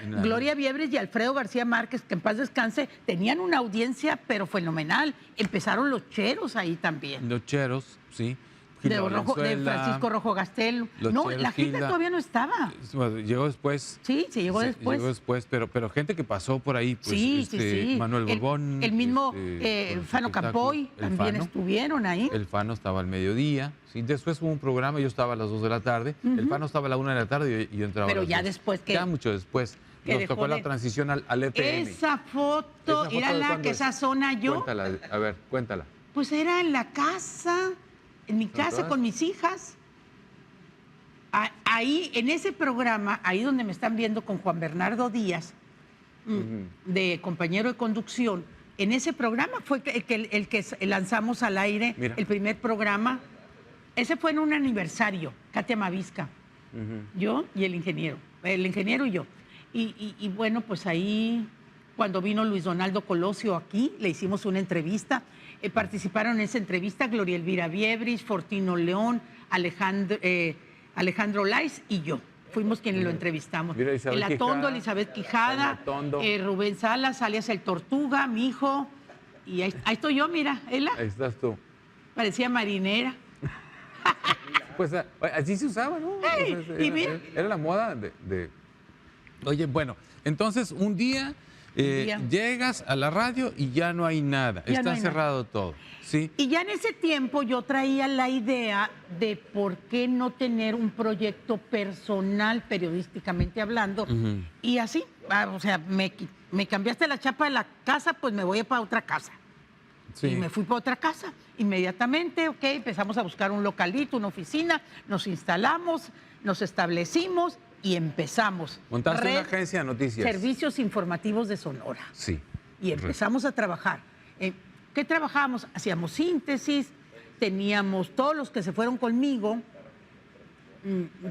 Viebres y Alfredo García Márquez, que en paz descanse, tenían una audiencia, pero fenomenal. Empezaron los cheros ahí también. Los cheros, sí. De Francisco Rojo Gastel. No, la gente todavía no estaba. Bueno, llegó después. Sí, se llegó después. Llegó después, pero gente que pasó por ahí. Pues, sí. Manuel Borbón. El mismo Fano Campoy también estuvieron ahí. El Fano estaba al mediodía. Sí, después hubo un programa, yo estaba a las 2 de la tarde. El Fano estaba a la 1 de la tarde y yo entraba pero a las ya 2. después que... Ya mucho después. Nos tocó la transición al FM. Esa foto era la que esa zona yo... Cuéntala, a ver, cuéntala. Pues era en la casa... En mi casa con mis hijas. Ahí, en ese programa, ahí donde me están viendo con Juan Bernardo Díaz, de compañero de conducción, en ese programa fue el que lanzamos al aire. Mira. El primer programa. Ese fue en un aniversario, Katia Mavisca, yo y el ingeniero y yo. Y bueno, pues ahí, cuando vino Luis Donaldo Colosio aquí, le hicimos una entrevista. Participaron en esa entrevista Gloria Elvira Viebris, Fortino León, Alejandro Lais y yo. Fuimos quienes lo entrevistamos. Mira, el Atondo, Elizabeth Quijada, Rubén Salas, alias el Tortuga, mi hijo. Y ahí estoy yo, mira, Ela. Ahí estás tú. Parecía marinera. Pues así se usaba, ¿no? Era la moda de... Oye, bueno, entonces un día... llegas a la radio y ya no hay nada, está cerrado todo, ¿sí? Y ya en ese tiempo yo traía la idea de por qué no tener un proyecto personal periodísticamente hablando. Y así, o sea, me cambiaste la chapa de la casa, pues me voy para otra casa. Sí. Y me fui para otra casa. Inmediatamente, empezamos a buscar un localito, una oficina, nos instalamos, nos establecimos y empezamos. Montaste una agencia de noticias. Servicios Informativos de Sonora. Sí. Y empezamos a trabajar. ¿Qué trabajábamos? Hacíamos síntesis, teníamos todos los que se fueron conmigo,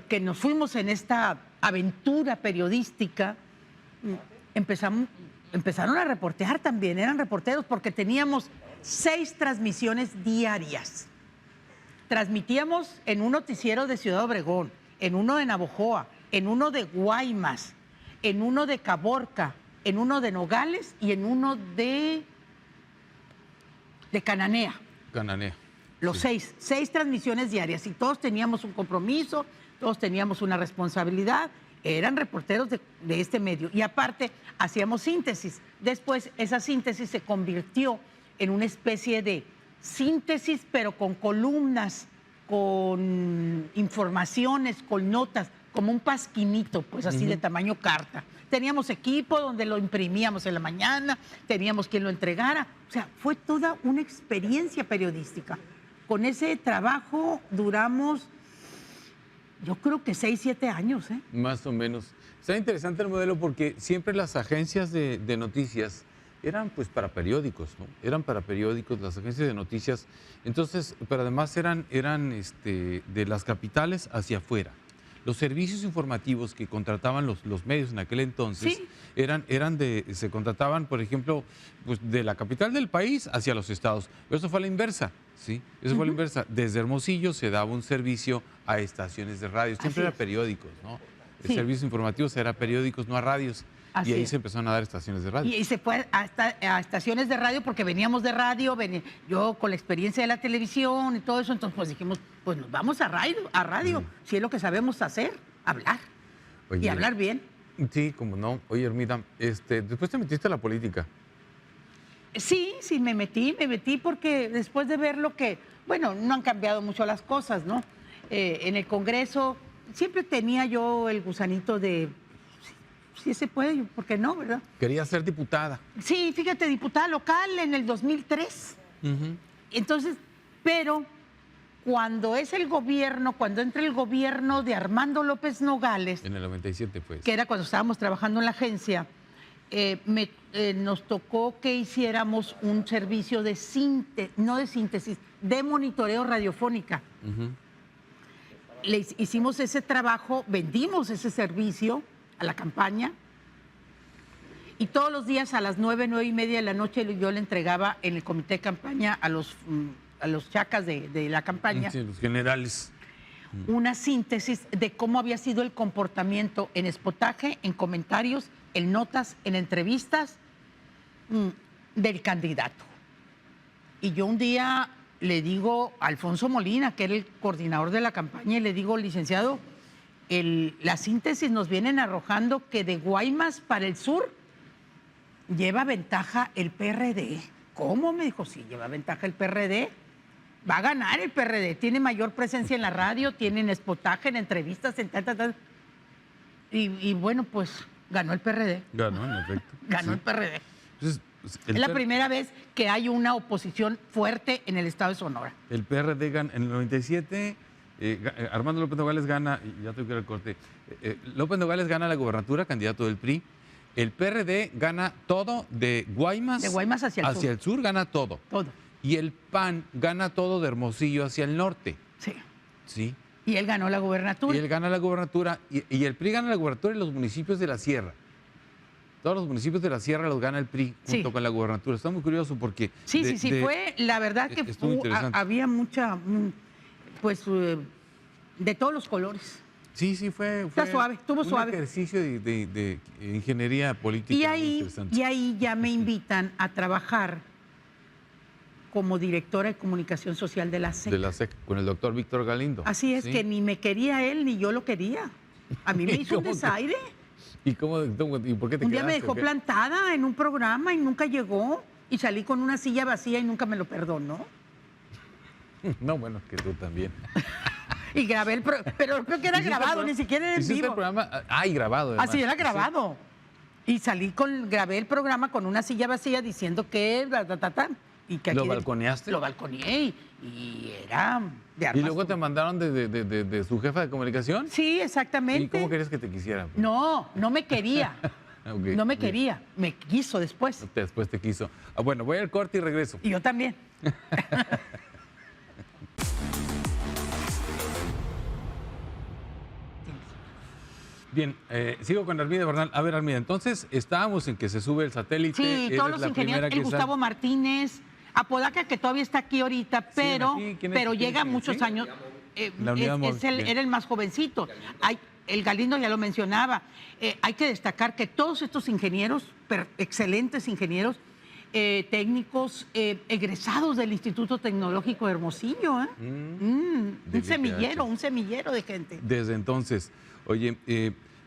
que nos fuimos en esta aventura periodística, empezaron a reportear también, eran reporteros porque teníamos 6 transmisiones diarias. Transmitíamos en un noticiero de Ciudad Obregón, en uno de Navojoa, en uno de Guaymas, en uno de Caborca, en uno de Nogales y en uno de Cananea. Los 6 transmisiones diarias y todos teníamos un compromiso, todos teníamos una responsabilidad, eran reporteros de este medio y aparte hacíamos síntesis. Después esa síntesis se convirtió en una especie de síntesis pero con columnas, con informaciones, con notas, como un pasquinito, pues así de tamaño carta. Teníamos equipo donde lo imprimíamos en la mañana, teníamos quien lo entregara. O sea, fue toda una experiencia periodística. Con ese trabajo duramos, yo creo que 6, 7 años. Más o menos. Está interesante el modelo porque siempre las agencias de noticias eran pues para periódicos, ¿no? Eran para periódicos las agencias de noticias. Entonces, pero además eran de las capitales hacia afuera. Los servicios informativos que contrataban los medios en aquel entonces se contrataban, por ejemplo, pues de la capital del país hacia los estados. Pero eso fue a la inversa, ¿sí? Eso fue a la inversa. Desde Hermosillo se daba un servicio a estaciones de radio. Siempre era periódicos, ¿no? El servicio informativo era periódicos, no a radios. Y ahí se empezaron a dar estaciones de radio. Y se fue a estaciones de radio porque veníamos de radio, yo con la experiencia de la televisión y todo eso, entonces pues dijimos, pues nos vamos a radio, si es lo que sabemos hacer, hablar. Oye, y hablar bien. Sí, como no. Oye, Hermida, después te metiste a la política. Sí, me metí porque después de ver lo que, bueno, no han cambiado mucho las cosas, ¿no? En el Congreso siempre tenía yo el gusanito de... Sí se puede, ¿por qué no, verdad? Quería ser diputada. Sí, fíjate, diputada local en el 2003. Entonces, pero cuando entra el gobierno de Armando López Nogales... En el 97, pues. Que era cuando estábamos trabajando en la agencia, nos tocó que hiciéramos un servicio de síntesis, de monitoreo radiofónica. Hicimos ese trabajo, vendimos ese servicio a la campaña y todos los días a las 9:30 de la noche yo le entregaba en el comité de campaña a los chacas de la campaña. Sí, los generales. Una síntesis de cómo había sido el comportamiento en espotaje, en comentarios, en notas, en entrevistas del candidato. Y yo un día le digo a Alfonso Molina, que era el coordinador de la campaña, y le digo, licenciado, la síntesis nos vienen arrojando que de Guaymas para el sur lleva ventaja el PRD. ¿Cómo? Me dijo, sí, lleva ventaja el PRD. Va a ganar el PRD, tiene mayor presencia en la radio, tiene en espotaje, en entrevistas, en tal. Y bueno, pues ganó el PRD. Ganó, en efecto. Ganó el PRD. Entonces, es la primera vez que hay una oposición fuerte en el estado de Sonora. El PRD gana, en el 97, Armando López Nogales gana, y ya tengo que ir al corte, López Nogales gana la gubernatura, candidato del PRI. El PRD gana todo de Guaymas hacia el sur, gana todo. Todo. Y el PAN gana todo de Hermosillo hacia el norte. Sí. Sí. Y él ganó la gubernatura. Y él gana la gubernatura, y el PRI gana la gubernatura en los municipios de la sierra. Todos los municipios de la sierra los gana el PRI junto con la gubernatura. Está muy curioso porque... Sí, fue, la verdad que había mucha, pues, de todos los colores. Sí, fue Está suave, estuvo suave. Un ejercicio de ingeniería política muy interesante. Y ahí ya me invitan a trabajar como directora de comunicación social de la SEC. De la SEC, con el doctor Víctor Galindo. Así es, que ni me quería él ni yo lo quería. A mí me hizo un desaire. ¿Y por qué te quedaste? Un día me dejó plantada en un programa y nunca llegó. Y salí con una silla vacía y nunca me lo perdonó. No, bueno, que tú también. Y grabé pero creo que era grabado, ni siquiera era en vivo. el programa? Grabado. Además. Así era grabado. Sí. Y grabé el programa con una silla vacía diciendo que... Y que ¿Lo balconeaste? Lo balconeé y era de armas. ¿Y luego te mandaron de su jefa de comunicación? Sí, exactamente. ¿Y cómo querías que te quisiera? No me quería. Okay, no me quería. Me quiso después. Después te quiso. Bueno, voy al corte y regreso. Y yo también. Bien, sigo con Armida Bernal. A ver, Armida, entonces estábamos en que se sube el satélite. Sí, todos los ingenieros, el Gustavo Martínez, Apodaca, que todavía está aquí ahorita, pero llega muchos años. Era el más jovencito. El Galindo ya lo mencionaba. Hay que destacar que todos estos ingenieros, excelentes ingenieros, técnicos egresados del Instituto Tecnológico de Hermosillo. Un semillero de gente. Desde entonces, oye,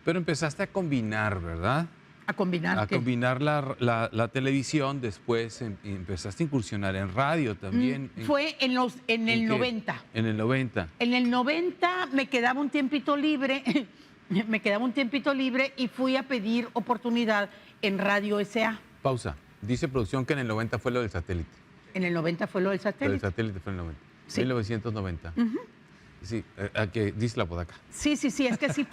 pero empezaste a combinar, ¿verdad? ¿A combinar qué? A combinar la televisión, después empezaste a incursionar en radio también. Fue en el 90. En el 90. En el 90 me quedaba un tiempito libre, y fui a pedir oportunidad en Radio SA. Pausa. Dice producción que en el 90 fue lo del satélite. En el 90 fue lo del satélite. Lo del satélite fue en el 90. Sí. 1990. Sí, que dice la Apodaca. Sí, es que sí,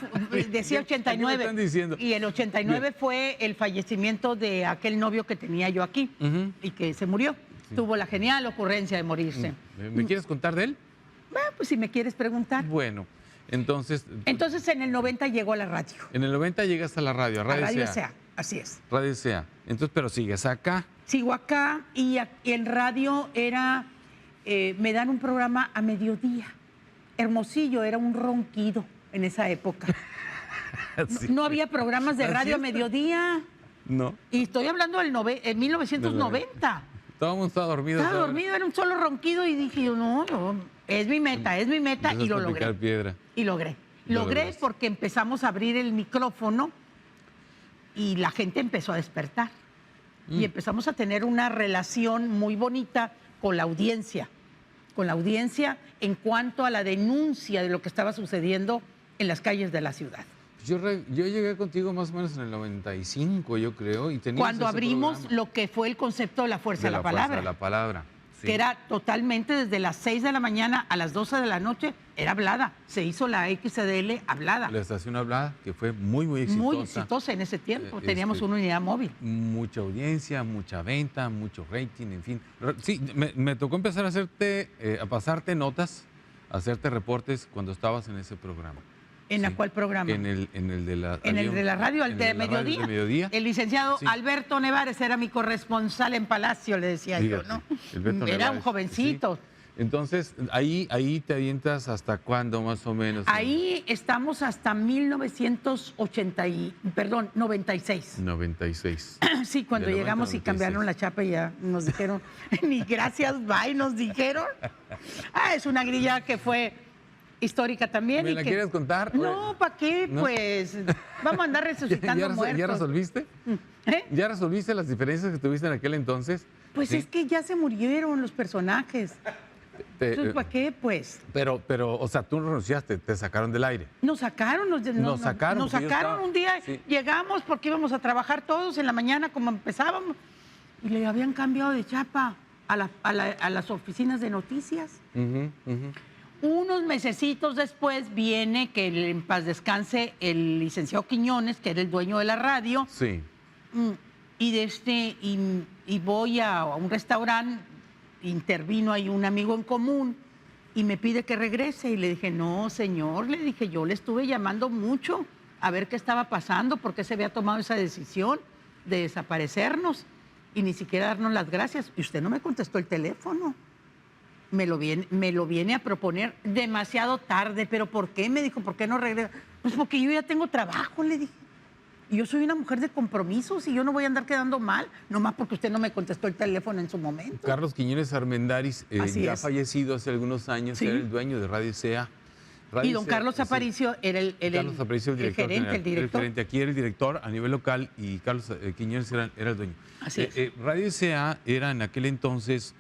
decía 89. ¿Qué me están diciendo? Y el 89 Bien. Fue el fallecimiento de aquel novio que tenía yo aquí y que se murió. Sí. Tuvo la genial ocurrencia de morirse. ¿Me quieres contar de él? Bueno, pues si me quieres preguntar. Bueno, entonces en el 90 llegó a la radio. En el 90 llegas a la radio, a Radio SA. Así es. Radio SA. Entonces, pero sigues acá. Sigo acá y en radio era, me dan un programa a mediodía. Hermosillo era un ronquido en esa época. Sí. No había programas de radio a mediodía. No. Y estoy hablando del 1990. Todo el mundo estaba dormido. Estaba dormido, era un solo ronquido y dije, no, es mi meta y lo logré. Piedra. Y logré. Logré porque empezamos a abrir el micrófono y la gente empezó a despertar. Y empezamos a tener una relación muy bonita con la audiencia. En cuanto a la denuncia de lo que estaba sucediendo en las calles de la ciudad. Yo llegué contigo más o menos en el 95, yo creo, y tenías cuando abrimos programa. Lo que fue el concepto de la fuerza de la palabra. Fuerza de la palabra, Sí. que era totalmente desde las 6 de la mañana a las 12 de la noche, era hablada. Se hizo la XCDL hablada. La estación hablada, que fue muy, muy exitosa. Muy exitosa en ese tiempo. Teníamos una unidad móvil. Mucha audiencia, mucha venta, mucho rating, en fin. Sí, me tocó empezar a pasarte notas, a hacerte reportes cuando estabas en ese programa. ¿En la cuál programa? En el de la En el de la radio, el de mediodía. El licenciado Alberto Nevares era mi corresponsal en Palacio, le decía yo, ¿no? Alberto Era Nevares, un jovencito. sí. Entonces, ahí te avientas hasta cuándo más o menos. Ahí estamos hasta 96. 96. Sí, cuando De 90 llegamos y 96. cambiaron la chapa y ya nos dijeron, ni gracias, bye, nos dijeron. Es una grilla que fue histórica también. ¿Me la quieres contar? No, ¿para qué? ¿No? Pues vamos a andar resucitando muertos. ¿Ya resolviste? ¿Eh? ¿Ya resolviste las diferencias que tuviste en aquel entonces? Pues Sí. es que ya se murieron los personajes. Entonces, ¿para qué? Pues Pero, o sea, tú no renunciaste, te sacaron del aire. nos sacaron, Nos sacaron, nos porque yo sacaron estaba- un día, sí. llegamos porque íbamos a trabajar todos en la mañana como empezábamos y le habían cambiado de chapa a las oficinas de noticias. Ujú, ujú. Unos mesecitos después viene que en paz descanse el licenciado Quiñones, que era el dueño de la radio, Sí. y voy a un restaurante, intervino ahí un amigo en común y me pide que regrese y le dije, no, señor, le dije, yo le estuve llamando mucho a ver qué estaba pasando, por qué se había tomado esa decisión de desaparecernos y ni siquiera darnos las gracias. Y usted no me contestó el teléfono. Me lo viene a proponer demasiado tarde, pero ¿por qué? Me dijo, ¿por qué no regresa? Pues porque yo ya tengo trabajo, le dije. Y yo soy una mujer de compromisos y yo no voy a andar quedando mal, nomás porque usted no me contestó el teléfono en su momento. Carlos Quiñones Armendáriz, Así ya es. fallecido hace algunos años, Sí. era el dueño de Radio SEA. Y don Carlos Aparicio era el Carlos Aparicio, el director gerente, general, el director. gerente. Aquí era el director a nivel local y Carlos Quiñones era el dueño. Así es. Radio SEA era en aquel entonces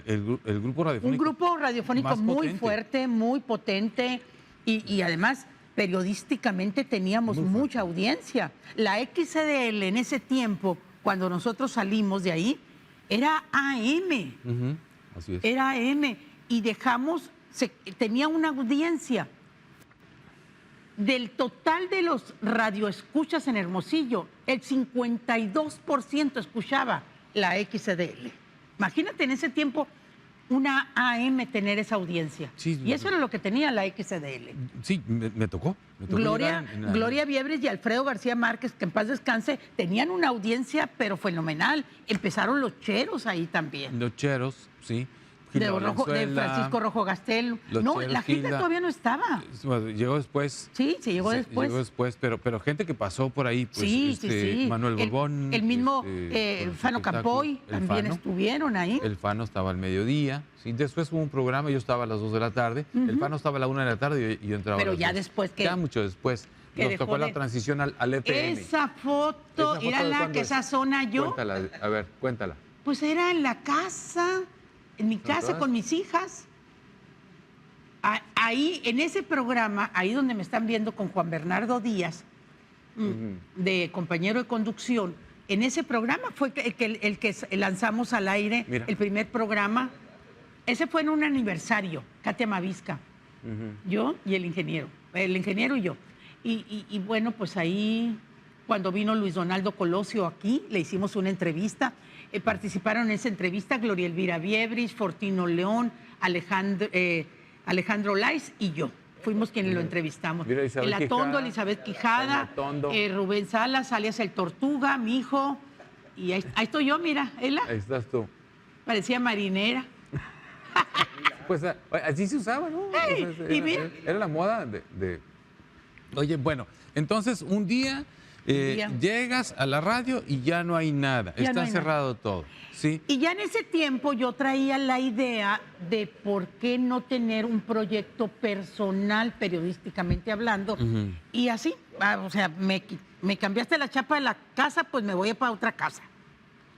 el grupo radiofónico. Un grupo radiofónico más muy potente. fuerte, muy potente y además periodísticamente teníamos mucha audiencia. La XCDL en ese tiempo, cuando nosotros salimos de ahí, era AM. Ujú, así es. Era AM y tenía una audiencia. Del total de los radioescuchas en Hermosillo, el 52% escuchaba la XCDL. Imagínate en ese tiempo una AM tener esa audiencia. Sí. Y eso era lo que tenía la XCDL. Sí, me tocó. Gloria, llegar en la- Gloria Viebres y Alfredo García Márquez, que en paz descanse, tenían una audiencia pero fenomenal. Empezaron los cheros ahí también. Los cheros, sí. De, Gilda de Valenzuela, Francisco Rojo Gastel. los No, cheros, la gente Gilda. todavía no estaba. Bueno, llegó después. Sí, se llegó después. Llegó después, pero gente que pasó por ahí, pues, Sí. Manuel Borbón. El mismo por el Fano espectáculo, Campoy el también Fano. estuvieron ahí. El Fano estaba al mediodía. Sí, después hubo un programa, yo estaba a las 2 de la tarde. El Fano estaba a la 1 de la tarde y yo entraba Pero a las ya 2. después que- Ya mucho después. que Nos dejó tocó la de- transición al FM. Esa foto, ¿Esa era de la cuándo que es? esa zona yo, Cuéntala, a ver, cuéntala. pues era en la casa, en mi casa todas? con mis hijas. Ahí, en ese programa, ahí donde me están viendo con Juan Bernardo Díaz, de compañero de conducción, en ese programa fue el que lanzamos al aire, Mira. el primer programa. Ese fue en un aniversario, Katia Mavisca, yo y el ingeniero y yo. Y bueno, pues ahí, cuando vino Luis Donaldo Colosio aquí, le hicimos una entrevista. Participaron en esa entrevista Gloria Elvira Viebris, Fortino León, Alejandro Lais y yo. Fuimos quienes lo entrevistamos. Mira, Isabel El Atondo, Quijada, Elizabeth Quijada, Jaime Atondo. Rubén Salas, alias El Tortuga, mi hijo. Y ahí estoy yo, mira, Ela, Ahí estás tú. parecía marinera. Pues así se usaba, ¿no? Ey, O sea, y mira. era la moda de... Oye, bueno, entonces un día día. llegas a la radio y ya no hay nada. Ya Está no hay nada. cerrado todo. ¿Sí? Y ya en ese tiempo yo traía la idea de por qué no tener un proyecto personal, periodísticamente hablando. Ujú. Y así, o sea, me cambiaste la chapa de la casa, pues me voy para otra casa.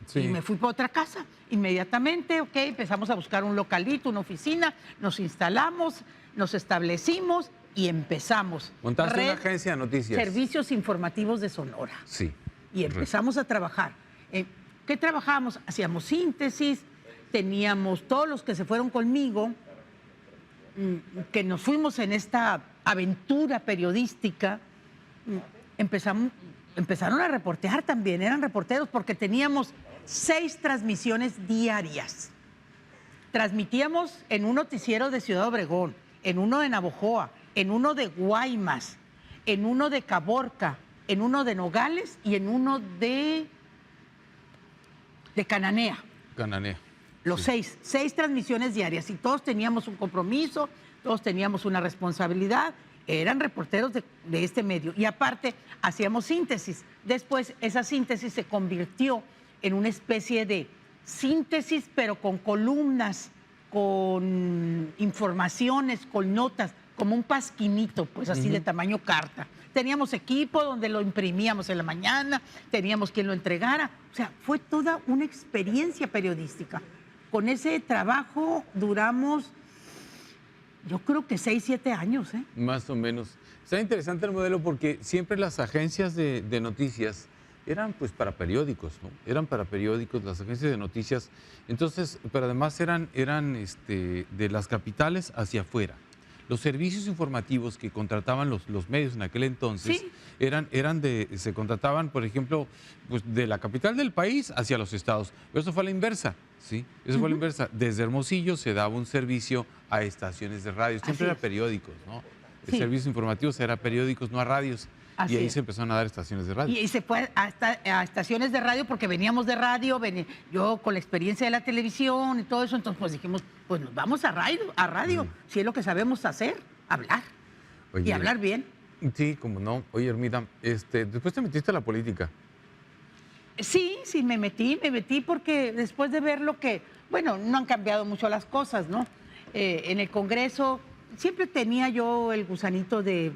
Sí. Y me fui para otra casa. Inmediatamente, ok, empezamos a buscar un localito, una oficina, nos instalamos, nos establecimos y empezamos. Montaste una Red agencia de noticias. Servicios Informativos de Sonora. Sí. Y empezamos a trabajar. ¿Qué trabajábamos? Hacíamos síntesis, teníamos todos los que se fueron conmigo, que nos fuimos en esta aventura periodística, empezaron a reportear también, eran reporteros porque teníamos 6 transmisiones diarias. Transmitíamos en un noticiero de Ciudad Obregón, en uno de Navojoa, en uno de Guaymas, en uno de Caborca, en uno de Nogales y en uno de Cananea. Cananea. Los 6 transmisiones diarias y todos teníamos un compromiso, todos teníamos una responsabilidad, eran reporteros de este medio y aparte hacíamos síntesis. Después esa síntesis se convirtió en una especie de síntesis pero con columnas, con informaciones, con notas, como un pasquinito, pues así de tamaño carta. Teníamos equipo donde lo imprimíamos en la mañana, teníamos quien lo entregara, o sea, fue toda una experiencia periodística. Con ese trabajo duramos, yo creo que 6, 7 años. Más o menos. Está interesante el modelo porque siempre las agencias de noticias eran pues para periódicos, ¿no? Eran para periódicos las agencias de noticias. Entonces, pero además eran de las capitales hacia afuera. Los servicios informativos que contrataban los medios en aquel entonces se contrataban, por ejemplo, pues de la capital del país hacia los estados. Pero eso fue a la inversa, ¿sí? Eso fue a la inversa. Desde Hermosillo se daba un servicio a estaciones de radio. Siempre era periódicos, ¿no? El servicio informativo era periódicos, no a radios. Y ahí se empezaron a dar estaciones de radio. Y se fue a estaciones de radio porque veníamos de radio, yo con la experiencia de la televisión y todo eso, entonces pues dijimos, pues nos vamos a radio, si es lo que sabemos hacer, hablar. Oye, y hablar bien. Sí, como no. Oye, Hermida, después te metiste a la política. Sí, me metí porque después de ver lo que, bueno, no han cambiado mucho las cosas, ¿no? En el Congreso siempre tenía yo el gusanito de...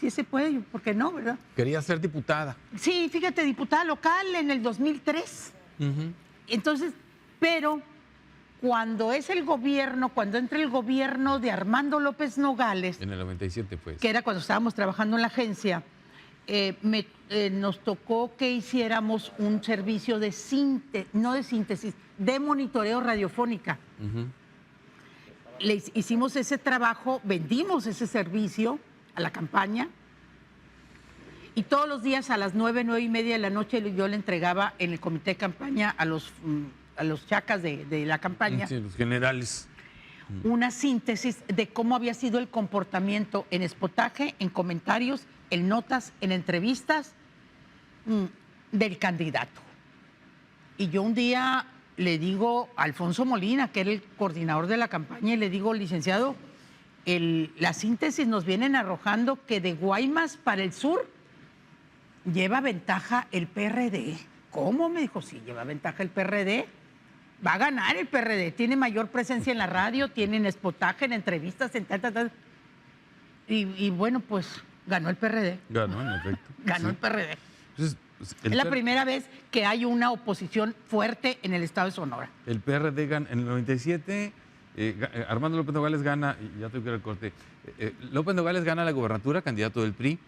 Sí se puede, ¿por qué no, verdad? Quería ser diputada. Sí, fíjate, diputada local en el 2003. Entonces, pero cuando entra el gobierno de Armando López Nogales... En el 97, pues. Que era cuando estábamos trabajando en la agencia, nos tocó que hiciéramos un servicio de síntesis, de monitoreo radiofónica. Hicimos ese trabajo, vendimos ese servicio a la campaña y todos los días a las 9:30 de la noche yo le entregaba en el comité de campaña a los chacas de la campaña, sí, los generales, una síntesis de cómo había sido el comportamiento en espotaje, en comentarios, en notas, en entrevistas del candidato. Y yo un día le digo a Alfonso Molina, que era el coordinador de la campaña, y le digo, licenciado, la síntesis nos vienen arrojando que de Guaymas para el sur lleva ventaja el PRD. ¿Cómo? Me dijo, sí, lleva ventaja el PRD. Va a ganar el PRD, tiene mayor presencia en la radio, tiene en espotaje, en entrevistas, en tal. Y bueno, pues ganó el PRD. Ganó, en efecto. Ganó el PRD. Entonces, es la primera vez que hay una oposición fuerte en el estado de Sonora. El PRD gana en el 97... Armando López Nogales gana, ya tengo que ir al corte, López Nogales gana la gobernatura, candidato del PRI.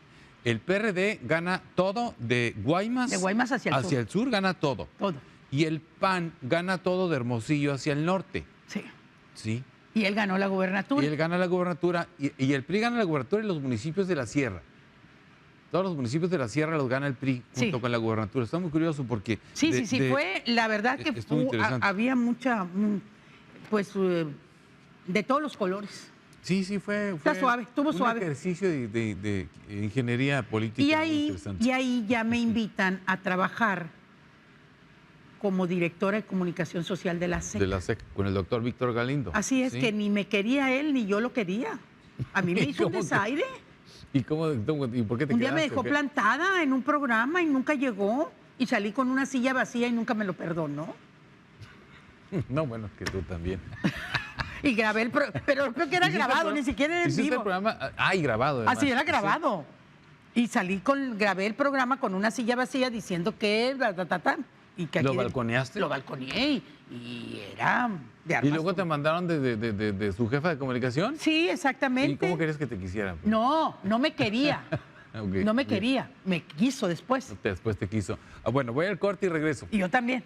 El PRD gana todo de Guaymas hacia el sur, gana todo. Todo. Y el PAN gana todo de Hermosillo hacia el norte. Sí. Sí. Y él ganó la gobernatura. Y él gana la gobernatura, y el PRI gana la gobernatura en los municipios de la sierra. Todos los municipios de la sierra los gana el PRI junto con la gobernatura. Está muy curioso porque... Sí, fue, la verdad que había mucha... pues de todos los colores. Sí, fue Está suave, estuvo suave. Un ejercicio de ingeniería política. Y ahí ya me invitan a trabajar como directora de comunicación social de la SEC. De la SEC, con el doctor Víctor Galindo. Así es, que ni me quería él ni yo lo quería. A mí me hizo un desaire. ¿Y por qué te quedaste? Un día me dejó plantada en un programa y nunca llegó. Y salí con una silla vacía y nunca me lo perdonó. No, bueno, que tú también. Y grabé pero creo que era grabado, ni siquiera era en vivo. El programa? Y grabado. Además. Así era grabado. Sí. Y grabé el programa con una silla vacía diciendo que... y que ¿Lo balconeaste? Lo balconeé y era de armas. ¿Y luego te mandaron de su jefa de comunicación? Sí, exactamente. ¿Y cómo querías que te quisieran? No me quería. Okay, no me quería. Me quiso después. Después te quiso. Bueno, voy al corte y regreso. Y yo también.